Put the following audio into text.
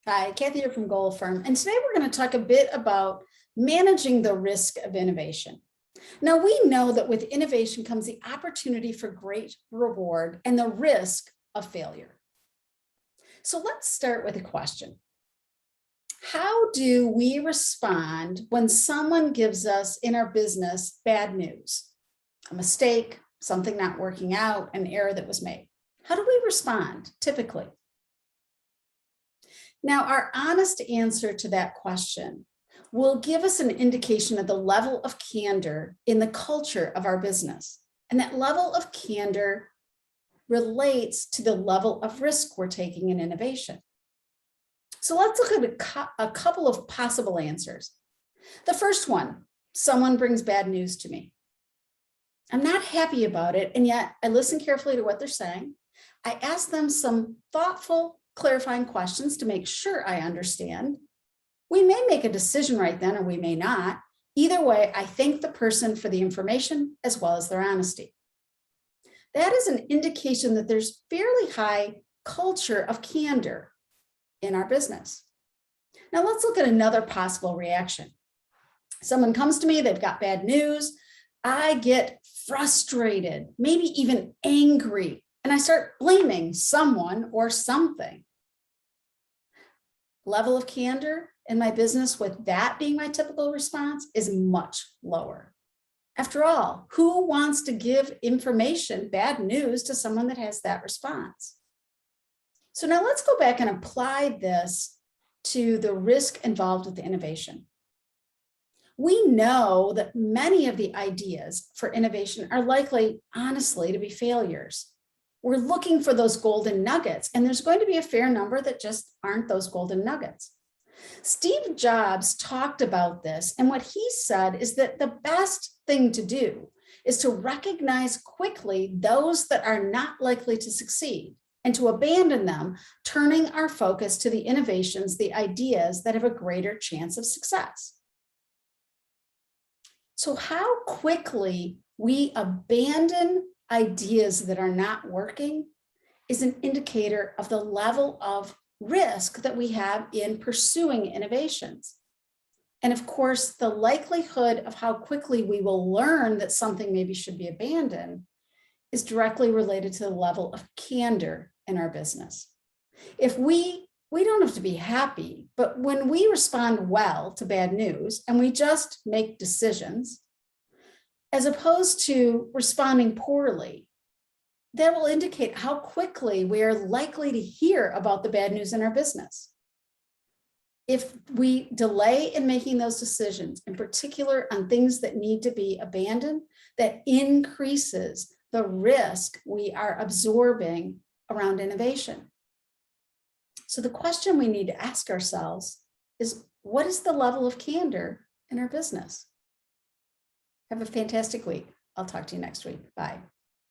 Hi, Kathy here from Goal Firm, and today we're going to talk a bit about managing the risk of innovation. Now, we know that with innovation comes the opportunity for great reward and the risk of failure. So let's start with a question. How do we respond when someone gives us in our business bad news? A mistake, something not working out, an error that was made. How do we respond typically? Now, our honest answer to that question will give us an indication of the level of candor in the culture of our business. And that level of candor relates to the level of risk we're taking in innovation. So let's look at a couple of possible answers. The first one, someone brings bad news to me. I'm not happy about it, and yet I listen carefully to what they're saying. I ask them some thoughtful, clarifying questions to make sure I understand. We may make a decision right then, or we may not. Either way, I thank the person for the information as well as their honesty. That is an indication that there's fairly high culture of candor in our business. Now let's look at another possible reaction. Someone comes to me, they've got bad news. I get frustrated, maybe even angry, and I start blaming someone or something. Level of candor in my business with that being my typical response is much lower. After all, who wants to give information, bad news, to someone that has that response? So now let's go back and apply this to the risk involved with the innovation. We know that many of the ideas for innovation are likely, honestly, to be failures. We're looking for those golden nuggets, and there's going to be a fair number that just aren't those golden nuggets. Steve Jobs talked about this, and what he said is that the best thing to do is to recognize quickly those that are not likely to succeed and to abandon them, turning our focus to the innovations, the ideas that have a greater chance of success. So how quickly we abandon ideas that are not working is an indicator of the level of risk that we have in pursuing innovations. And of course, the likelihood of how quickly we will learn that something maybe should be abandoned is directly related to the level of candor in our business. If we don't have to be happy, but when we respond well to bad news and we just make decisions, as opposed to responding poorly, that will indicate how quickly we are likely to hear about the bad news in our business. If we delay in making those decisions, in particular on things that need to be abandoned, that increases the risk we are absorbing around innovation. So the question we need to ask ourselves is, what is the level of candor in our business? Have a fantastic week. I'll talk to you next week. Bye.